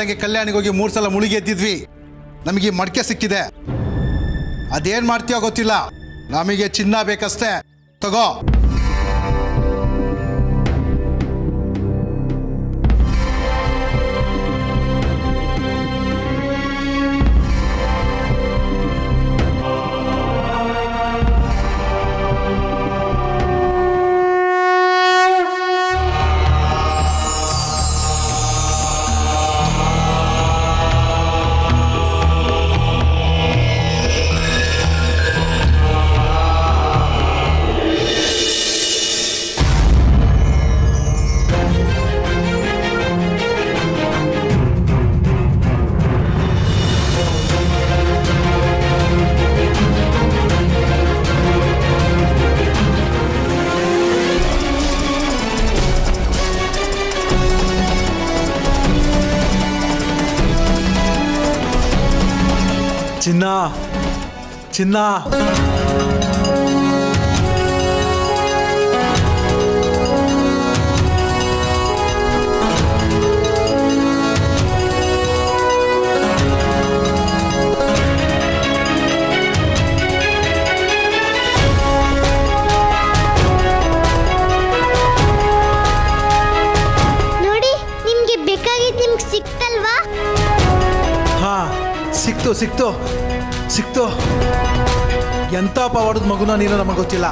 ಹೇಳ್ದಂಗೆ ಕಲ್ಯಾಣಿಗೆ ಹೋಗಿ 3 ಸಲ ಮುಳುಗಿ ಎದ್ದಿದ್ವಿ. ನಮಗೆ ಮಡಕೆ ಸಿಕ್ಕಿದೆ. ಅದೇನ್ ಮಾಡ್ತೀಯೋ ಗೊತ್ತಿಲ್ಲ. ನಮಗೆ ಚಿನ್ನ ಬೇಕಷ್ಟೇ. ತಗೋ. ಚಿನ್ನ ಚಿನ್ನ ನೋಡಿ, ನಿಮ್ಗೆ ಬೇಕಾಗಿದ್ದು ನಿಮ್ಗೆ ಸಿಕ್ತಲ್ವಾ? ಹಾ, ಸಿಕ್ತು ಸಿಕ್ತು ಸಿಕ್ತು. ಎಂತ ಪವಾಡದ ಮಗುನ ನೀನು ನಮಗೆ ಗೊತ್ತಿಲ್ಲ.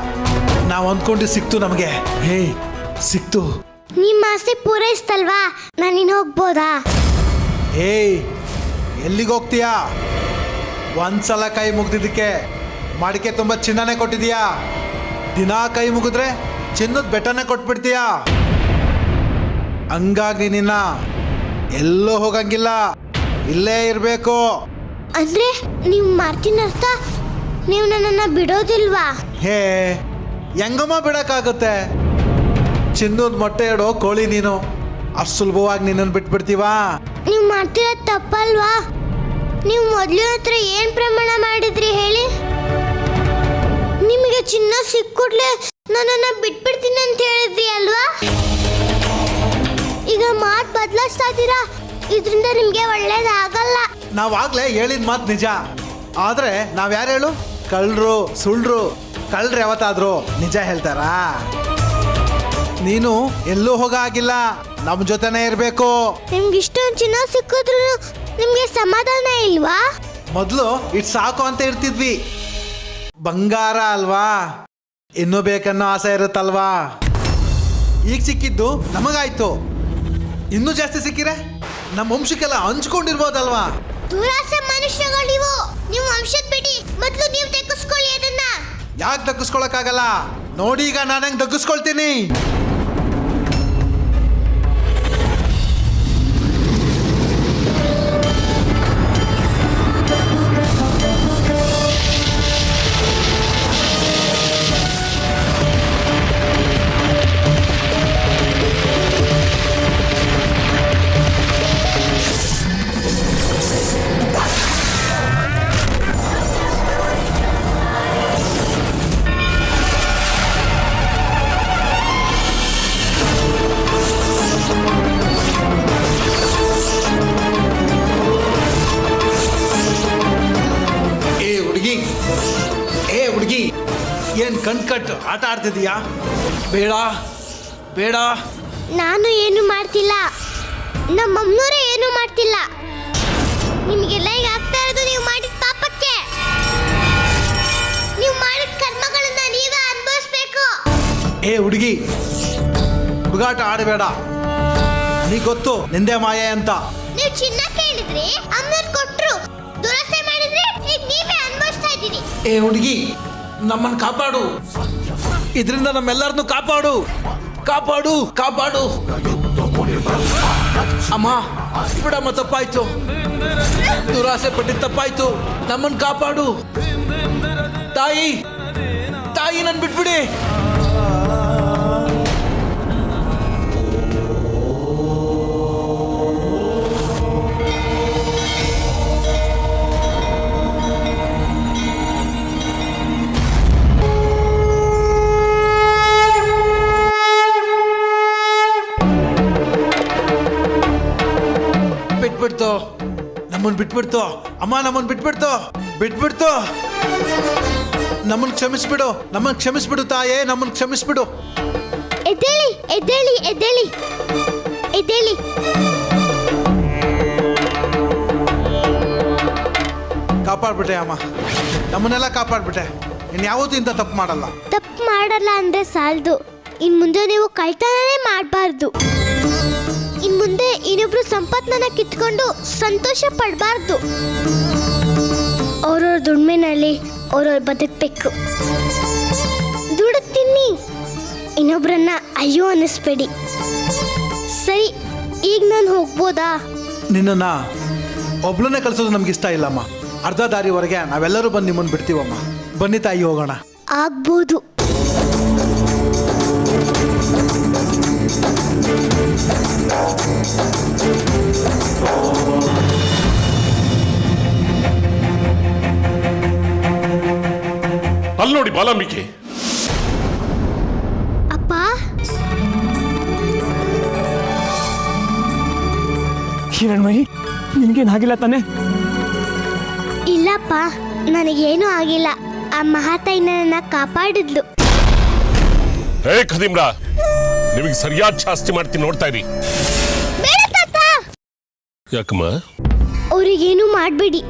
ನಾವು ಅಂದ್ಕೊಂಡು ಸಿಕ್ತು ನಮಗೆ. ಹೇ, ಸಿಕ್ತು. ನಿಮ್ಮ ಆಸೆ ಪೂರೈಸ್ತಲ್ವಾ? ನಾನಿನ್ನು ಹೋಗ್ಬೋದಾ? ಏಯ್, ಎಲ್ಲಿಗೆ ಹೋಗ್ತೀಯಾ? ಒಂದ್ಸಲ ಕೈ ಮುಗ್ದಿದ್ದಕ್ಕೆ ಮಡಿಕೆ ತುಂಬ ಚಿನ್ನನೇ ಕೊಟ್ಟಿದೀಯಾ. ದಿನಾ ಕೈ ಮುಗಿದ್ರೆ ಚಿನ್ನದ ಬೆಟ್ಟನೇ ಕೊಟ್ಬಿಡ್ತೀಯಾ. ಹಂಗಾಗಿ ನಿನ್ನ ಎಲ್ಲೋ ಹೋಗಂಗಿಲ್ಲ, ಇಲ್ಲೇ ಇರಬೇಕು. ಅಂದ್ರೆ ನೀವು ಮಾರ್ತಿನ ಅರ್ಥ ನೀವು ನನ್ನನ್ನು ಬಿಡೋದಿಲ್ವಾ? ಹೇ, ಹೆಂಗಮ್ಮ ಬಿಡಕ್ಕಾಗುತ್ತೆ? ಚಿನ್ನದ ಮೊಟ್ಟೆ ಇಡೋ ಕೋಳಿ ನೀನು. ಅಷ್ಟು ಸುಲಭವಾಗಿ ನಿನ್ನನ್ನು ಬಿಟ್ಬಿಡ್ತೀವಾ? ನೀವು ಮಾಡ್ತಿರೋದು ತಪ್ಪಲ್ವಾ? ನೀವು ಮೊದಲು ಹತ್ರ ಏನು ಪ್ರಮಾಣ ಮಾಡಿದ್ರಿ ಹೇಳಿ? ನಿಮಗೆ ಚಿನ್ನ ಸಿಕ್ಕುಡ್ಲೆ ನನ್ನನ್ನು ಬಿಟ್ಬಿಡ್ತೀನಿ ಅಂತ ಹೇಳಿದ್ರಿ ಅಲ್ವಾ? ಈಗ ಮಾತು ಬದಲಾಯಿಸ್ತಾ ಇದ್ದೀರಾ. ಇದರಿಂದ ನಿಮಗೆ ಒಳ್ಳೇದಾಗಲ್ಲ. ನಾವಾಗಲೇ ಹೇಳಿದ ಮಾತು ನಿಜ. ಆದರೆ ನಾವ್ಯಾರು ಹೇಳು? ಕಳ್ಳರು, ಸುಳ್ಳರು. ಕಳ್ಳರು ಯಾವತ್ತಾದ್ರು ನಿಜ ಹೇಳ್ತಾರಾ? ನೀನು ಎಲ್ಲೂ ಹೋಗಾಗಿಲ್ಲ, ನಮ್ಮ ಜೊತೆನೇ ಇರಬೇಕು. ನಿಮ್ಗೆ ಇಷ್ಟೊಂದು ಚಿನ್ನ ಸಿಕ್ಕಿದ್ರು ನಿಮಗೆ ಸಮಾಧಾನ ಇಲ್ವಾ? ಮೊದಲು ಇಟ್ ಸಾಕು ಅಂತ ಇರ್ತಿದ್ವಿ. ಬಂಗಾರ ಅಲ್ವಾ, ಇನ್ನೂ ಬೇಕನ್ನೋ ಆಸೆ ಇರುತ್ತಲ್ವಾ? ಈಗ ಸಿಕ್ಕಿದ್ದು ನಮಗಾಯ್ತು. ಇನ್ನೂ ಜಾಸ್ತಿ ಸಿಕ್ಕಿರೆ ನಮ್ಮ ವಂಶಕ್ಕೆಲ್ಲ ಹಂಚ್ಕೊಂಡಿರ್ಬೋದಲ್ವಾ? ದುರಾಸೆ ಮನುಷ್ಯಗಳು ನೀವು. ನೀವು ವಂಶದ ಬಿಡಿ, ಮೊದಲು ನೀವು ತೆಗೆಸ್ಕೊಳ್ಳಿ ಅದನ್ನ. ಯಾಕೆ ದಕ್ಕಿಸ್ಕೊಳಕ್ಕಾಗಲ್ಲ? ನೋಡಿ ಈಗ ನಾನು ಹೆಂಗೆ ದಕ್ಕಿಸ್ಕೊಳ್ತೀನಿ. ಏನ್ ಕಣ್ಕಟ್ಟು ಆಟ ಆಡ್ತಿದೀಯಾ? ಬೇಡ ಬೇಡ. ನಾನು ಏನು ಮಾಡ್ತಿಲ್ಲ, ನಮ್ಮ ಅಮ್ಮನವರೇ ಏನು ಮಾಡ್ತಿಲ್ಲ. ನಿಮಗೆಲ್ಲ ಈಗ ಆಗ್ತಾ ಇರೋದು ನೀವು ಮಾಡಿದ ಪಾಪಕ್ಕೆ. ನೀವು ಮಾಡಿದ ಕರ್ಮಗಳನ್ನ ನೀವೇ ಅನುಭವಿಸ್ಬೇಕು. ಏ ಹುಡುಗಿ, ಹುಡುಗಾಟ ಆಡಬೇಡ. ನೀ ಗೊತ್ತು ನಿಂದೆ ಮಾಯೆ ಅಂತ. ನೀವು ಚಿನ್ನ ಕೇಳಿದ್ರಿ, ಅಮ್ಮನವ್ರು ಕೊಟ್ರು. ದುರಾಸೆ ಮಾಡಿದ್ರೆ ಈಗ ನೀವೇ ಅನುಭವಿಸ್ತಾ ಇದ್ದೀರಿ. ಏ ಹುಡುಗಿ, ನಮ್ಮನ್ನು ಕಾಪಾಡು. ಇದರಿಂದ ನಮ್ಮೆಲ್ಲರನ್ನು ಕಾಪಾಡು, ಕಾಪಾಡು, ಕಾಪಾಡು. ಅಮ್ಮ, ಬಿಡಮ್ಮ, ತಪ್ಪಾಯ್ತು. ದುರಾಸೆ ಪಟ್ಟಿದ್ದು ತಪ್ಪಾಯ್ತು. ನಮ್ಮನ್ನು ಕಾಪಾಡು ತಾಯಿ. ತಾಯಿ, ನನ್ ಬಿಟ್ಬಿಡಿ. ಬಿಟ್ಬಿಡ್ತು. ಬಿಟ್ಬಿಡ್ತು ಅಮ್ಮ, ನಮ್ಮನ್ನು ಬಿಟ್ಬಿಡ್ತು ಬಿಟ್ಬಿಡ್ತು. ನಮ್ಮನ್ನು ಕ್ಷಮಿಸ್ಬಿಡು, ನಮ್ಮನ್ನು ಕ್ಷಮಿಸ್ಬಿಡು ತಾಯೇ, ನಮ್ಮನ್ನು ಕ್ಷಮಿಸ್ಬಿಡು. ಎದ್ದೇಳಿ ಎದ್ದೇಳಿ ಎದ್ದೇಳಿ ಎದ್ದೇಳಿ. ಕಾಪಾಡ್ಬಿಟ್ಟೆ ಅಮ್ಮ, ನಮ್ಮನ್ನೆಲ್ಲ ಕಾಪಾಡ್ಬಿಟ್ಟೆ. ಇನ್ಯಾವತ್ತೂ ಇಂಥ ತಪ್ಪು ಮಾಡಲ್ಲ. ತಪ್ಪು ಮಾಡಲ್ಲ ಅಂದ್ರೆ ಸಾಲದು, ಇನ್ ಮುಂದೆ ನೀವು ಕಳ್ತನನೇ ಮಾಡಬಾರ್ದು. ಇನ್ ಮುಂದೆ ಇನ್ನೊಬ್ರು ಸಂಪತ್ತನ್ನ ಕಿತ್ಕೊಂಡು ಸಂತೋಷ ಪಡಬಾರ್ದು. ಅವ್ರವ್ರ ದುಡ್ಮೆನಲ್ಲಿ ಅವ್ರವ್ರು ಬದುಕಬೇಕು. ದುಡುತ್ತೀನಿ, ಇನ್ನೊಬ್ರನ್ನ ಅಯ್ಯೋ ಅನ್ನಿಸ್ಬೇಡಿ. ಸರಿ, ಈಗ ನಾನು ಹೋಗ್ಬೋದಾ? ನಿನ್ನನ್ನು ಒಬ್ಳನ್ನೇ ಕಳಿಸೋದು ನಮ್ಗೆ ಇಷ್ಟ ಇಲ್ಲಮ್ಮ. ಅರ್ಧ ದಾರಿವರೆಗೆ ನಾವೆಲ್ಲರೂ ಬಂದು ನಿಮ್ಮನ್ನು ಬಿಡ್ತೀವಮ್ಮ. ಬನ್ನಿ ತಾಯಿ, ಹೋಗೋಣ. ಆಗ್ಬೋದು. ಅಲ್ಲಿ ನೋಡಿ ಬಾಲಾಂಬಿಕೆ. ಅಪ್ಪ, ಹಿರಣ್ಮಯಿ, ನಿಮ್ಗೇನಾಗಿಲ್ಲ ತಾನೆ? ಇಲ್ಲಪ್ಪ, ನನಗೇನೂ ಆಗಿಲ್ಲ. ಆ ಮಹಾತಾಯಿ ನನ್ನ ಕಾಪಾಡಿದ್ಲು. ಹೇ ಖದೀಮ್ರಾ, ನಿಮಗೆ ಸರಿಯಾದ ಶಾಸ್ತಿ ಮಾಡ್ತೀನಿ, ನೋಡ್ತಾ ಇರಿ. ಬೇಡ ತಾತ, ಯಾಕಮ್ಮ? ಅವ್ರಿಗೇನು ಮಾಡಬೇಡಿ.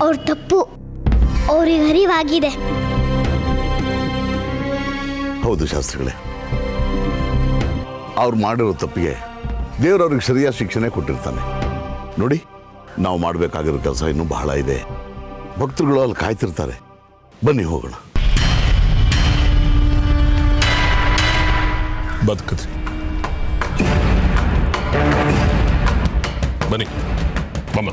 ಅವ್ರ ತಪ್ಪು ಅವ್ರಿಗೆ ಅರಿವಾಗಿದೆ. ಹೌದು ಶಾಸ್ತ್ರಿಗಳೇ, ಅವ್ರು ಮಾಡಿರೋ ತಪ್ಪಿಗೆ ದೇವರವ್ರಿಗೆ ಸರಿಯಾದ ಶಿಕ್ಷಣೆ ಕೊಟ್ಟಿರ್ತಾನೆ. ನೋಡಿ, ನಾವು ಮಾಡಬೇಕಾಗಿರೋ ಕೆಲಸ ಇನ್ನೂ ಬಹಳ ಇದೆ. ಭಕ್ತರುಗಳು ಅಲ್ಲಿ ಕಾಯ್ತಿರ್ತಾರೆ. ಬನ್ನಿ ಹೋಗೋಣ. ಬದುಕಿದ್ರಿ, ಬನ್ನಿ ಮಮ್ಮ.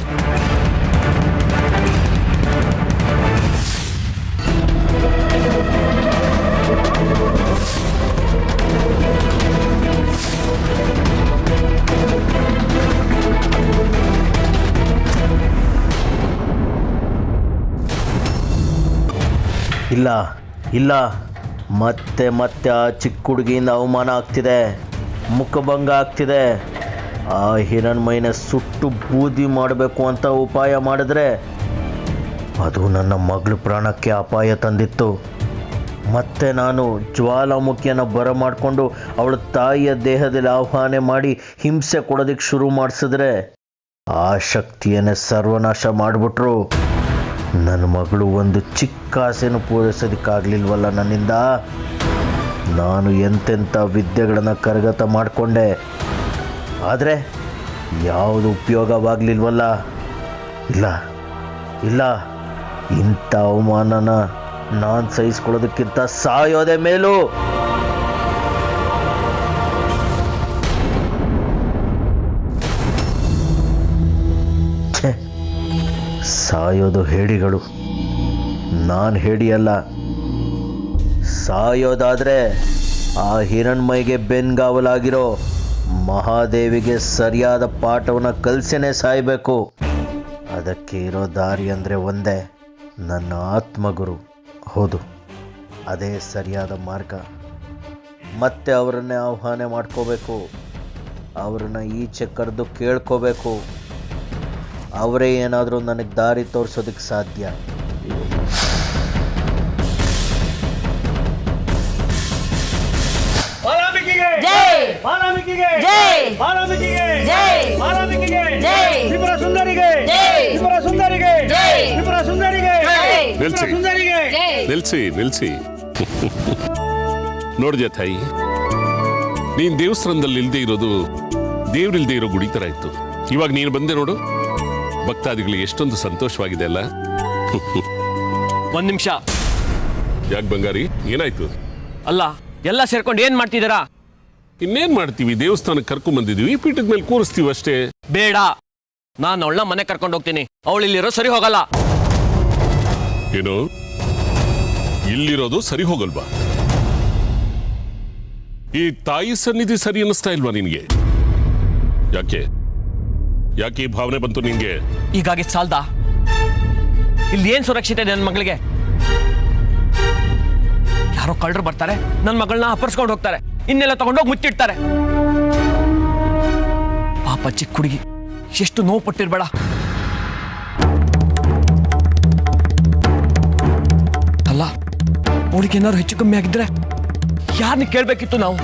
ಇಲ್ಲ ಇಲ್ಲ, ಮತ್ತೆ ಮತ್ತೆ ಆ ಚಿಕ್ಕ ಹುಡುಗಿಯಿಂದ ಅವಮಾನ ಆಗ್ತಿದೆ, ಮುಖಭಂಗ ಆಗ್ತಿದೆ. ಆ ಹಿರಣ್ಮಯಿನ ಸುಟ್ಟು ಬೂದಿ ಮಾಡಬೇಕು ಅಂತ ಉಪಾಯ ಮಾಡಿದ್ರೆ ಅದು ನನ್ನ ಮಗಳ ಪ್ರಾಣಕ್ಕೆ ಅಪಾಯ ತಂದಿತ್ತು. ಮತ್ತೆ ನಾನು ಜ್ವಾಲಾಮುಖಿಯನ್ನು ಬರಮಾಡಿಕೊಂಡು ಅವಳ ತಾಯಿಯ ದೇಹದಲ್ಲಿ ಆಹ್ವಾನ ಮಾಡಿ ಹಿಂಸೆ ಕೊಡೋದಕ್ಕೆ ಶುರು ಮಾಡಿಸಿದ್ರೆ ಆ ಶಕ್ತಿಯನ್ನೇ ಸರ್ವನಾಶ ಮಾಡಿಬಿಟ್ರು. ನನ್ನ ಮಗಳು ಒಂದು ಚಿಕ್ಕ ಆಸೆಯನ್ನು ಪೂರೈಸೋದಕ್ಕಾಗಲಿಲ್ವಲ್ಲ ನನ್ನಿಂದ. ನಾನು ಎಂತೆಂಥ ವಿದ್ಯೆಗಳನ್ನು ಕರಗತ ಮಾಡಿಕೊಂಡೆ, ಆದರೆ ಯಾವುದು ಉಪಯೋಗವಾಗಲಿಲ್ವಲ್ಲ. ಇಲ್ಲ ಇಲ್ಲ, ಇಂಥ ಅವಮಾನನ ನಾನು ಸಹಿಸ್ಕೊಳ್ಳೋದಕ್ಕಿಂತ ಸಾಯೋದೇ ಮೇಲು. ಸಾಯೋದು ಹೇಡಿಗಳು, ನಾನು ಹೇಡಿಯಲ್ಲ. ಸಾಯೋದಾದರೆ ಆ ಹಿರಣ್ಮಯಿಗೆ ಬೆನ್ಗಾವಲಾಗಿರೋ ಮಹಾದೇವಿಗೆ ಸರಿಯಾದ ಪಾಠವನ್ನು ಕಲಿಸೇನೆ ಸಾಯಬೇಕು. ಅದಕ್ಕೆ ಇರೋ ದಾರಿ ಅಂದರೆ ಒಂದೇ, ನನ್ನ ಆತ್ಮಗುರು. ಹೌದು, ಅದೇ ಸರಿಯಾದ ಮಾರ್ಗ. ಮತ್ತೆ ಅವರನ್ನೇ ಆಹ್ವಾನ ಮಾಡ್ಕೋಬೇಕು, ಅವರನ್ನು ಈಚೆ ಕರೆದು ಕೇಳ್ಕೋಬೇಕು. ಅವರೇ ಏನಾದರೂ ನನಗೆ ದಾರಿ ತೋರಿಸೋದಕ್ಕೆ ಸಾಧ್ಯ. ನಿಲ್ಸಿ ನಿಲ್ಸಿ. ನೋಡಿದ್ಯಾ ತಾಯಿ, ನೀನ್ ದೇವಸ್ಥಾನದಲ್ಲಿ ಇಲ್ದೇ ಇರೋದು ದೇವ್ರಿಲ್ದೇ ಇರೋ ಗುಡಿ ತರ ಇತ್ತು. ಇವಾಗ ನೀನು ಬಂದೆ ನೋಡು, ಭಕ್ತಾದಿಗಳಿಗೆ ಎಷ್ಟೊಂದು ಸಂತೋಷವಾಗಿದೆ ಅಲ್ಲ. ಒಂದ್ ನಿಮಿಷ. ಯಾಕೆ ಬಂಗಾರಿ, ಏನಾಯ್ತು? ಅಲ್ಲ, ಎಲ್ಲ ಸೇರ್ಕೊಂಡು ಏನ್ ಮಾಡ್ತಿದ್ದೀರಾ? ಇನ್ನೇನ್ ಮಾಡ್ತೀವಿ, ದೇವಸ್ಥಾನಕ್ಕೆ ಕರ್ಕೊಂಡ್ ಬಂದಿದೀವಿ, ಪೀಠದ ಮೇಲೆ ಕೂರಿಸ್ತೀವಿ ಅಷ್ಟೇ. ಬೇಡ, ನಾನು ಅವಳನ್ನ ಮನೆ ಕರ್ಕೊಂಡು ಹೋಗ್ತೀನಿ. ಅವಳು ಇಲ್ಲಿರೋ ಸರಿ ಹೋಗಲ್ಲ. ಏನು, ಇಲ್ಲಿರೋದು ಸರಿ ಹೋಗಲ್ವಾ? ಈ ತಾಯಿ ಸನ್ನಿಧಿ ಸರಿ ಅನ್ನಿಸ್ತಾ ಇಲ್ವಾ ನಿನ್ಗೆ? ಯಾಕೆ ಯಾಕೆ ಈ ಭಾವನೆ ಬಂತು ನಿನ್ಗೆ? ಹೀಗಾಗಿ ಸಾಲ್ದ? ಇಲ್ಲಿ ಏನ್ ಸುರಕ್ಷಿತ ಇದೆ ನನ್ನ ಮಗಳಿಗೆ? ಯಾರೋ ಕಳ್ಳರು ಬರ್ತಾರೆ, ನನ್ನ ಮಗಳನ್ನ ಅಪರ್ಸ್ಕೊಂಡು ಹೋಗ್ತಾರೆ, ಇನ್ನೆಲ್ಲ ತಗೊಂಡೋಗಿ ಮುಚ್ಚಿಡ್ತಾರೆ. ಪಾಪ ಚಿಕ್ಕ ಹುಡುಗಿ ಎಷ್ಟು ನೋವು ಪಟ್ಟಿರ್ಬೇಡ. ಅಲ್ಲ, ಅವಳಿಗೆ ಏನಾದ್ರು ಹೆಚ್ಚು ಕಮ್ಮಿ ಆಗಿದ್ರೆ ಯಾರನ್ನ ಕೇಳಬೇಕಿತ್ತು ನಾವು?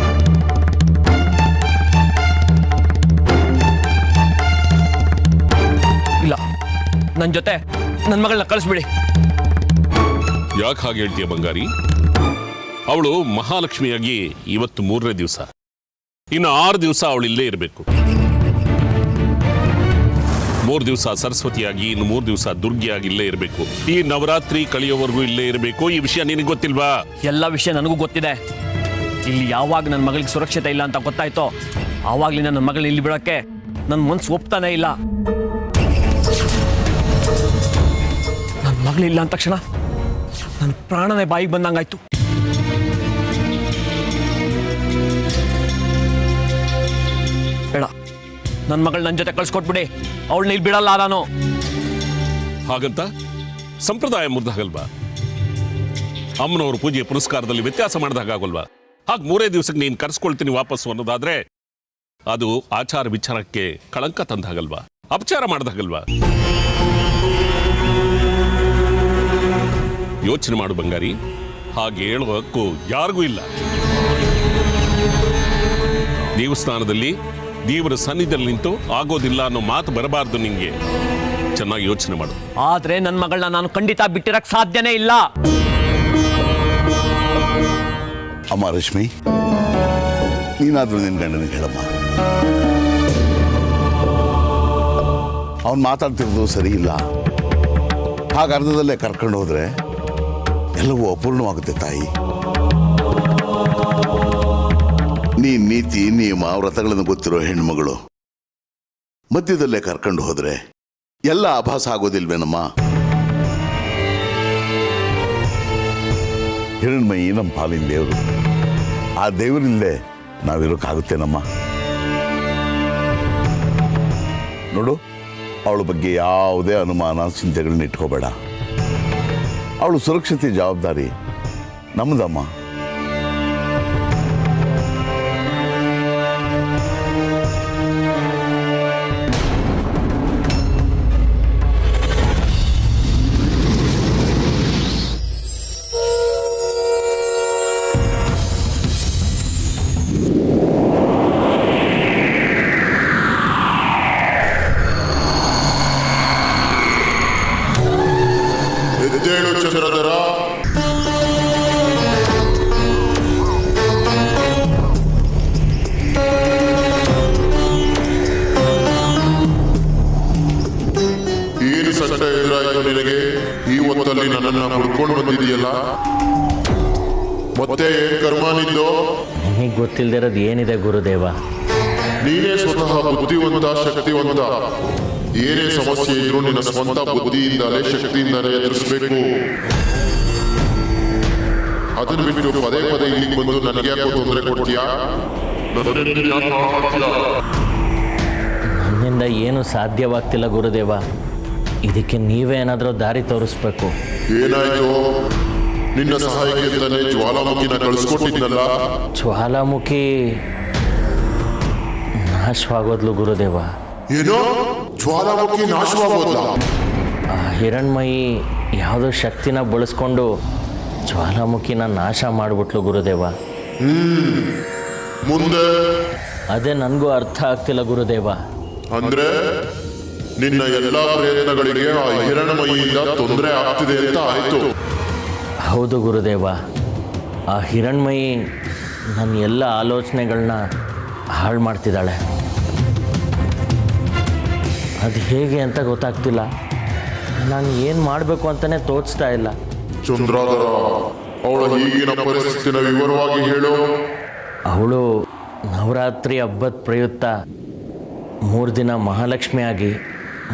ಇಲ್ಲ, ನನ್ನ ಜೊತೆ ನನ್ನ ಮಗಳನ್ನ ಕಳಿಸ್ಬಿಡಿ. ಯಾಕೆ ಹಾಗೆ ಹೇಳ್ತೀಯ ಬಂಗಾರಿ? ಅವಳು ಮಹಾಲಕ್ಷ್ಮಿಯಾಗಿ ಇವತ್ತು 3ನೇ ದಿವಸ, ಇನ್ನು 6 ದಿವಸ ಅವಳು ಇಲ್ಲೇ ಇರಬೇಕು. 3 ದಿವಸ ಸರಸ್ವತಿಯಾಗಿ, ಇನ್ನು 3 ದಿವಸ ದುರ್ಗಿಯಾಗಿ ಇಲ್ಲೇ ಇರಬೇಕು. ಈ ನವರಾತ್ರಿ ಕಳೆಯೋವರೆಗೂ ಇಲ್ಲೇ ಇರಬೇಕು. ಈ ವಿಷಯ ನಿನಗೆ ಗೊತ್ತಿಲ್ವಾ? ಎಲ್ಲ ವಿಷಯ ನನಗೂ ಗೊತ್ತಿದೆ. ಇಲ್ಲಿ ಯಾವಾಗ ನನ್ನ ಮಗಳಿಗೆ ಸುರಕ್ಷತೆ ಇಲ್ಲ ಅಂತ ಗೊತ್ತಾಯ್ತೋ ಆವಾಗ್ಲಿಂದ ನನ್ನ ಮಗಳನ್ನ ಇಲ್ಲಿ ಬಿಡೋಕ್ಕೆ ನನ್ನ ಮನ್ಸು ಒಪ್ತಾನೆ ಇಲ್ಲ. ನನ್ನ ಮಗಳಿಲ್ಲ ಅಂದ ತಕ್ಷಣ ನನ್ನ ಪ್ರಾಣನೇ ಬಾಯಿಗೆ ಬಂದಂಗಾಯ್ತು. ಬೇಡ, ನನ್ನ ಮಗಳು ನನ್ನ ಜೊತೆ ಕಳ್ಸ್ಕೊಟ್ಬಿಡಿ. ಅವಳನ್ನ ಇಲ್ಲಿ ಬಿಡಲ್ಲ ನಾನು. ಹಾಗಂತ ಸಂಪ್ರದಾಯ ಮುರಿದಾಗಲ್ವಾ? ಅಮ್ಮನವ್ರ ಪೂಜೆ ಪುರಸ್ಕಾರದಲ್ಲಿ ವ್ಯತ್ಯಾಸ ಮಾಡಿದಾಗಲ್ವಾ? ಹಾಗೆ 3 ದಿವಸಕ್ಕೆ ನೀನು ಕರ್ಸ್ಕೊಳ್ತೀನಿ ವಾಪಸ್ಸು ಅನ್ನೋದಾದ್ರೆ ಅದು ಆಚಾರ ವಿಚಾರಕ್ಕೆ ಕಳಂಕ ತಂದಾಗಲ್ವಾ? ಅಪಚಾರ ಮಾಡಿದಾಗಲ್ವಾ? ಯೋಚನೆ ಮಾಡು ಬಂಗಾರಿ, ಹಾಗೆ ಹೇಳುವ ಹಕ್ಕು ಯಾರಿಗೂ ಇಲ್ಲ. ದೇವಸ್ಥಾನದಲ್ಲಿ ದೇವರ ಸನ್ನಿಧಿಯಲ್ಲಿ ನಿಂತು ಆಗೋದಿಲ್ಲ ಅನ್ನೋ ಮಾತು ಬರಬಾರ್ದು ನಿಂಗೆ. ಚೆನ್ನಾಗಿ ಯೋಚನೆ ಮಾಡು. ಆದ್ರೆ ನನ್ನ ಮಗಳನ್ನ ನಾನು ಖಂಡಿತ ಬಿಟ್ಟಿರಕ್ ಸಾಧ್ಯನೇ ಇಲ್ಲ. ಅಮ್ಮ ರಶ್ಮಿ, ನೀನಾದ್ರೂ ನಿನ್ನ ಗಂಡನಿಗೆ ಹೇಳಮ್ಮ. ಅವನು ಮಾತಾಡ್ತಿರೋದು ಸರಿ ಇಲ್ಲ. ಹಾಗೆ ಅರ್ಧದಲ್ಲೇ ಕರ್ಕೊಂಡು ಹೋದ್ರೆ ಎಲ್ಲವೂ ಅಪೂರ್ಣವಾಗುತ್ತೆ ತಾಯಿ. ನೀ ನೀತಿ ನಿಯಮ ವ್ರತಗಳನ್ನು ಗೊತ್ತಿರೋ ಹೆಣ್ಮಗಳು ಮಧ್ಯದಲ್ಲೇ ಕರ್ಕೊಂಡು ಹೋದ್ರೆ ಎಲ್ಲ ಆಭಾಸ ಆಗೋದಿಲ್ವೇನಮ್ಮ? ಹಿರಣ್ಮಯಿ ನಮ್ಮ ಪಾಲಿನ ದೇವರು. ಆ ದೇವರಿಲ್ಲದೆ ನಾವಿರೋಕ್ಕಾಗುತ್ತೇನಮ್ಮ? ನೋಡು, ಅವಳ ಬಗ್ಗೆ ಯಾವುದೇ ಅನುಮಾನ ಚಿಂತೆಗಳನ್ನ ಇಟ್ಕೋಬೇಡ. ಅವಳು ಸುರಕ್ಷತೆ ಜವಾಬ್ದಾರಿ ನಮ್ಮದಮ್ಮ. ಎದ್ದೇಳು ಚಂದ್ರಧರ. ಏನು ಸಂಕಟ ಎದುರಾಯಿತು ನಿನಗೆ? ಈ ಹೊತ್ತಲ್ಲಿ ನನ್ನನ್ನು ಹುಡ್ಕೊಂಡು ಬಂದಿದೆಯಲ್ಲ, ಮತ್ತೆ ಏನ್ ಕರ್ಮ ನಿಂದು? ನಿಮಗೆ ಗೊತ್ತಿಲ್ಲದಿರೋದು ಏನಿದೆ ಗುರುದೇವ? ನೀನೇ ಸ್ವತಃ ಬುದ್ಧಿವಂತ, ಶಕ್ತಿವಂತ. ಏನೇ ಸಮಸ್ಯೆ ಇದ್ರೂ ನಿನ್ನ ಸ್ವಂತ ಬುದ್ಧಿಯಿಂದಲೇ ಶಕ್ತಿಯಿಂದಲೇ ಎದುರಿಸಬೇಕು. ಅದನ್ನು ಬಿಟ್ಟು ಪದೇ ಪದೇ ಇಲ್ಲಿಗೆ ಬಂದು ನನಗೆ ಯಾಕೋ ತೊಂದರೆ ಕೊಡ್ತೀಯಾ? ನನ್ನಿಂದ ಏನು ಸಾಧ್ಯವಾಗ್ತಿಲ್ಲ ಗುರುದೇವ. ಇದಕ್ಕೆ ನೀವೇ ಏನಾದರೂ ದಾರಿ ತೋರಿಸ್ಬೇಕು. ಏನಾಯ್ತು? ನಿನ್ನ ಸಹಾಯಕ್ಕೆ ಅಂತಾನೆ ಜ್ವಾಲಾಮುಖಿನ ಕಳಿಸ್ಕೊಟ್ಟಿದ್ನಲ್ಲ. ಜ್ವಾಲಾಮುಖಿ ನಾಶವಾಗೋದ್ಲು ಗುರುದೇವ. ಏನೋ ಜ್ವಾಲಾಮುಖಿ ನಾಶವಾಗೋದ? ಆ ಹಿರಣ್ಮಯಿ ಯಾವುದೋ ಶಕ್ತಿನ ಬಳಸ್ಕೊಂಡು ಜ್ವಾಲಾಮುಖಿನ ನಾಶ ಮಾಡಿಬಿಟ್ಲು ಗುರುದೇವ. ಮುಂದೆ ಅದೇ ನನಗೂ ಅರ್ಥ ಆಗ್ತಿಲ್ಲ ಗುರುದೇವ. ಅಂದ್ರೆ ನಿನ್ನ ಎಲ್ಲಾ ಪ್ರಯತ್ನಗಳಿಗೆ ಆ ಹಿರಣ್ಮಯಿಯಿಂದ ತೊಂದರೆ ಆಗ್ತಿದೆ ಅಂತ ಆಯ್ತು. ಹೌದು ಗುರುದೇವ, ಆ ಹಿರಣ್ಮಯಿ ನನ್ನ ಎಲ್ಲ ಆಲೋಚನೆಗಳನ್ನ ಹಾಳು ಮಾಡ್ತಿದ್ದಾಳೆ. ಅದು ಹೇಗೆ ಅಂತ ಗೊತ್ತಾಗ್ತಿಲ್ಲ. ನಾನು ಏನು ಮಾಡಬೇಕು ಅಂತಲೇ ತೋಚ್ತಾ ಇಲ್ಲ. ಚಂದ್ರಾಧರ, ಅವಳ ಈಗಿನ ಪರಿಸ್ಥಿತಿನ ವಿವರವಾಗಿ ಹೇಳು. ಅವಳು ನವರಾತ್ರಿ ಹಬ್ಬದ ಪ್ರಯುಕ್ತ 3 ದಿನ ಮಹಾಲಕ್ಷ್ಮಿಯಾಗಿ,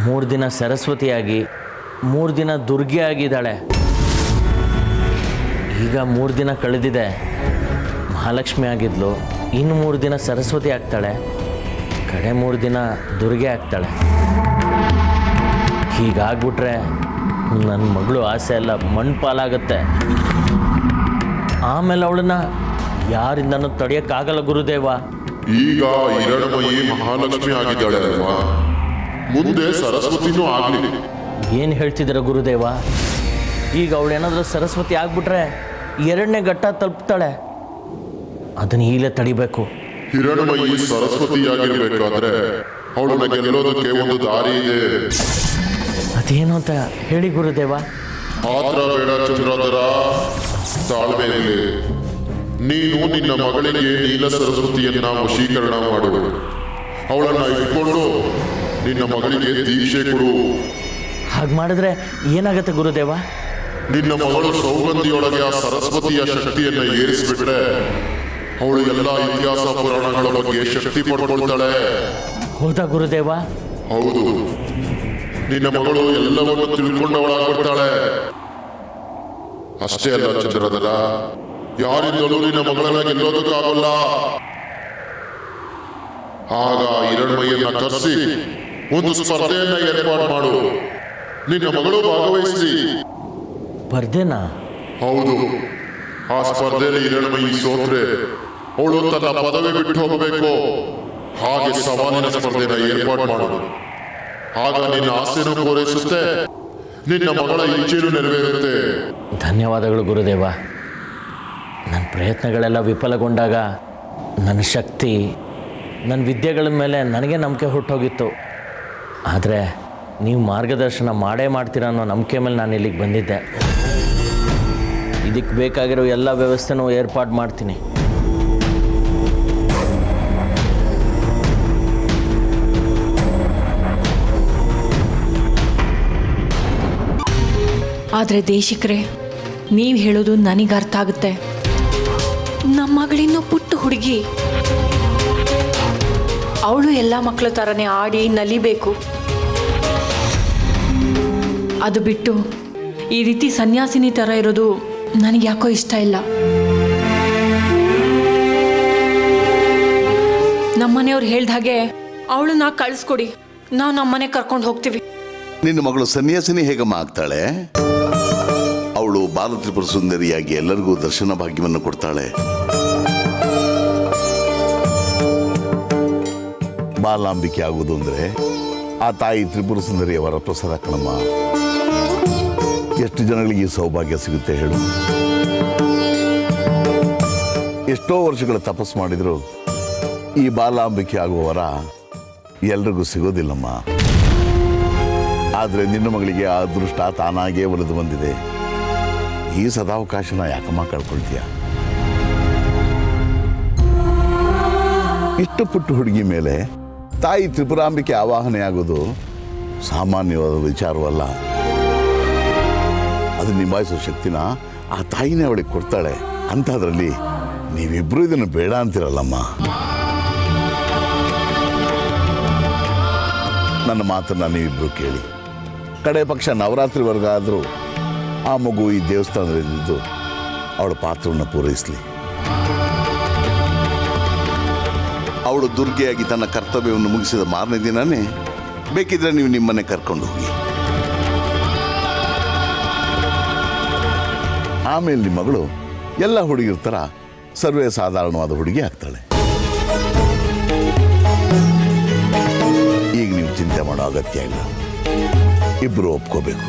3 ದಿನ ಸರಸ್ವತಿಯಾಗಿ, 3 ದಿನ ದುರ್ಗಿ ಆಗಿದ್ದಾಳೆ. ಈಗ 3 ದಿನ ಕಳೆದಿದೆ. ಮಹಾಲಕ್ಷ್ಮಿ ಆಗಿದ್ಲು, ಇನ್ನು 3 ದಿನ ಸರಸ್ವತಿ ಆಗ್ತಾಳೆ, ಕಡೆ 3 ದಿನ ದುರ್ಗೆ ಆಗ್ತಾಳೆ. ಹೀಗಾಗ್ಬಿಟ್ರೆ ನನ್ನ ಮಗಳು ಆಸೆ ಎಲ್ಲ ಮಣ್ಪಾಲಾಗುತ್ತೆ. ಆಮೇಲೆ ಅವಳನ್ನ ಯಾರಿಂದನೂ ತಡೆಯೋಕ್ಕಾಗಲ್ಲ ಗುರುದೇವ. ಈಗ ಹಿರಣ್ಮಯಿ ಮಹಾಲಕ್ಷ್ಮಿ ಆಗಿದ್ದಾಳೆ ಅಲ್ವಾ? ಮುಂದೆ ಸರಸ್ವತಿನೂ ಆಗ್ಲಿ. ಏನು ಹೇಳ್ತಿದ್ದೀರ ಗುರುದೇವ? ಈಗ ಅವಳೇನಾದರೂ ಸರಸ್ವತಿ ಆಗ್ಬಿಟ್ರೆ 2ನೇ ಘಟ್ಟ ತಲುಪ್ತಾಳೆ. ಅದನ್ನು ಈಗಲೇ ತಡಿಬೇಕು. ಹಿರಣ್ಮಯಿ ಸರಸ್ವತಿಯಾಗಿರ್ಬೇಕಾದ್ರೆ ಅವಳನ್ನ ಗೆಲ್ಲೋದಕ್ಕೆ ಒಂದು ದಾರಿ ಇದೆ. ಅದೇನು ಅಂತ ಹೇಳಿ ಗುರುದೇವ. ಆತ್ರ ಬೇಡ ಚಂದ್ರಾಧರ, ತಾಳ್ಮೆ ಇರಲಿ. ನೀನು ನಿನ್ನ ಮಗಳಿಗೆ ನೀಲ ಸರಸ್ವತಿಯನ್ನ ವಶೀಕರಣ ಮಾಡು. ಅವಳನ್ನ ಇಟ್ಕೊಂಡು ನಿನ್ನ ಮಗಳಿಗೆ ದೀಕ್ಷೆ ಕೊಡು. ಹಾಗೆ ಮಾಡಿದ್ರೆ ಏನಾಗತ್ತೆ ಗುರುದೇವ? ನಿನ್ನ ಮಗಳು ಸೌಗಂಧಿಯೊಳಗೆ ಆ ಸರಸ್ವತಿಯ ಶಕ್ತಿಯನ್ನ ಏರಿಸಿಬಿಟ್ರೆ ಅವಳು ಎಲ್ಲ ಇತಿಹಾಸ ಪುರಾಣಗಳ ಬಗ್ಗೆ ಶಕ್ತಿ ಪಡ್ಕೊಳ್ತಾಳೆ. ಹೌದಾ ಗುರುದೇವ? ಹೌದು, ನಿನ್ನ ಮಗಳು ಎಲ್ಲವನ್ನು ತಿಳ್ಕೊಂಡವಳಾಗ್ಬಿಡ್ತಾಳೆ. ಅಷ್ಟೇ ಅಲ್ಲ ಚಂದ್ರಧರ, ಯಾರಿಂದಲೂ ನಿನ್ನ ಮಗಳನ್ನ ಗೆಲ್ಲೋದಕ್ಕಾಗಲ್ಲ. ಆಗ ಹಿರಣ್ಮಯ್ಯನ್ನ ಕರೆಸಿ ಒಂದು ಸ್ಪರ್ಧೆಯನ್ನ ಏರ್ಪಾಡು ಮಾಡು. ನಿನ್ನ ಮಗಳು ಭಾಗವಹಿಸಿ. ಬರ್ದೇನಾ? ಹೌದು, ಆ ಸ್ಪರ್ಧೆಯಲ್ಲಿ ಹಿರಣ್ಮಯಿ ಸೋತ್ರೆ ಅವಳು ತನ್ನ ಪದವಿ ಬಿಟ್ಟು ಹೋಗಬೇಕು. ಹಾಗೆ ಸವಾಲಿನ ಸ್ಪರ್ಧೆನ ಏರ್ಪಾಡು ಮಾಡು. ಆಗ ನಿನ್ನ ಆಸೆನೂ ಪೂರೈಸುತ್ತೆ, ನಿನ್ನ ಮಗಳ ಇಚ್ಛೆನೂ ನೆರವೇರುತ್ತೆ. ಧನ್ಯವಾದಗಳು ಗುರುದೇವ. ನನ್ನ ಪ್ರಯತ್ನಗಳೆಲ್ಲ ವಿಫಲಗೊಂಡಾಗ ನನ್ನ ಶಕ್ತಿ, ನನ್ನ ವಿದ್ಯೆಗಳ ಮೇಲೆ ನನಗೆ ನಂಬಿಕೆ ಹುಟ್ಟೋಗಿತ್ತು. ಆದರೆ ನೀವು ಮಾರ್ಗದರ್ಶನ ಮಾಡೇ ಮಾಡ್ತೀರಾ ಅನ್ನೋ ನಂಬಿಕೆ ಮೇಲೆ ನಾನು ಇಲ್ಲಿಗೆ ಬಂದಿದ್ದೆ. ಇದಕ್ಕೆ ಬೇಕಾಗಿರೋ ಎಲ್ಲ ವ್ಯವಸ್ಥೆನೂ ಏರ್ಪಾಡು ಮಾಡ್ತೀನಿ. ಆದರೆ ದೇಶಿಕರೇ, ನೀವು ಹೇಳೋದು ನನಗೆ ಅರ್ಥ ಆಗುತ್ತೆ. ನಮ್ಮ ಮಗಳಿನ್ನೂ ಪುಟ್ಟ ಹುಡುಗಿ, ಅವಳು ಎಲ್ಲ ಮಕ್ಕಳ ಥರನೇ ಆಡಿ ನಲಿಬೇಕು. ಅದು ಬಿಟ್ಟು ಈ ರೀತಿ ಸನ್ಯಾಸಿನಿ ಥರ ಇರೋದು ನನಗೆ ಯಾಕೋ ಇಷ್ಟ ಇಲ್ಲ. ನಮ್ಮನೆಯವ್ರು ಹೇಳ್ದ ಹಾಗೆ ಅವಳನ್ನ ಕಳಿಸ್ಕೊಡಿ, ನಾವು ನಮ್ಮನೆ ಕರ್ಕೊಂಡು ಹೋಗ್ತೀವಿ. ನಿನ್ನ ಮಗಳು ಸನ್ಯಾಸಿನಿ ಹೇಗಮ್ಮ ಆಗ್ತಾಳೆ? ಅವಳು ಬಾಲತ್ರಿಪುರ ಸುಂದರಿಯಾಗಿ ಎಲ್ಲರಿಗೂ ದರ್ಶನ ಭಾಗ್ಯವನ್ನು ಕೊಡ್ತಾಳೆ. ಬಾಲಾಂಬಿಕೆ ಆಗುವುದು ಅಂದ್ರೆ ಆ ತಾಯಿ ತ್ರಿಪುರ ಸುಂದರಿಯವರ ಪ್ರಸಾದ ಕಣಮ್ಮ. ಎಷ್ಟು ಜನಗಳಿಗೆ ಈ ಸೌಭಾಗ್ಯ ಸಿಗುತ್ತೆ ಹೇಳು? ಎಷ್ಟೋ ವರ್ಷಗಳ ತಪಸ್ಸು ಮಾಡಿದ್ರು ಈ ಬಾಲಾಂಬಿಕೆ ಆಗುವವರ ಎಲ್ರಿಗೂ ಸಿಗೋದಿಲ್ಲಮ್ಮ. ಆದರೆ ನಿನ್ನ ಮಗಳಿಗೆ ಆ ಅದೃಷ್ಟ ತಾನಾಗೇ ಒಲಿದು ಬಂದಿದೆ. ಈ ಸದಾವಕಾಶನ ಯಾಕಮ್ಮ ಕಳ್ಕೊಳ್ತೀಯ? ಇಷ್ಟು ಪುಟ್ಟ ಹುಡುಗಿ ಮೇಲೆ ತಾಯಿ ತ್ರಿಪುರಾಂಬಿಕೆ ಆವಾಹನೆ ಆಗೋದು ಸಾಮಾನ್ಯವಾದ ವಿಚಾರವಲ್ಲ. ಅದು ನಿಭಾಯಿಸೋ ಶಕ್ತಿನ ಆ ತಾಯಿನೇ ಅವಳಿಗೆ ಕೊಡ್ತಾಳೆ. ಅಂಥದ್ರಲ್ಲಿ ನೀವಿಬ್ರು ಇದನ್ನು ಬೇಡ ಅಂತಿರಲ್ಲಮ್ಮ. ನನ್ನ ಮಾತನ್ನ ನೀವಿಬ್ರು ಕೇಳಿ. ಕಡೆ ಪಕ್ಷ ನವರಾತ್ರಿವರೆಗೂ ಆದರೂ ಆ ಮಗು ಈ ದೇವಸ್ಥಾನದಲ್ಲಿದ್ದು ಅವಳ ಪಾತ್ರವನ್ನು ಪೂರೈಸಲಿ. ಅವಳು ದುರ್ಗೆಯಾಗಿ ತನ್ನ ಕರ್ತವ್ಯವನ್ನು ಮುಗಿಸಿದ ಮಾರನೇ ದಿನನೇ ಬೇಕಿದ್ರೆ ನೀವು ನಿಮ್ಮನೆ ಕರ್ಕೊಂಡು ಹೋಗಿ. ಆಮೇಲೆ ನಿಮ್ಮ ಮಗಳು ಎಲ್ಲ ಹುಡುಗಿರ ಥರ ಸರ್ವೇ ಸಾಧಾರಣವಾದ ಹುಡುಗಿ ಆಗ್ತಾಳೆ. ಈಗ ನೀವು ಚಿಂತೆ ಮಾಡೋ ಅಗತ್ಯ ಇಲ್ಲ. ಇಬ್ಬರು ಒಪ್ಕೋಬೇಕು.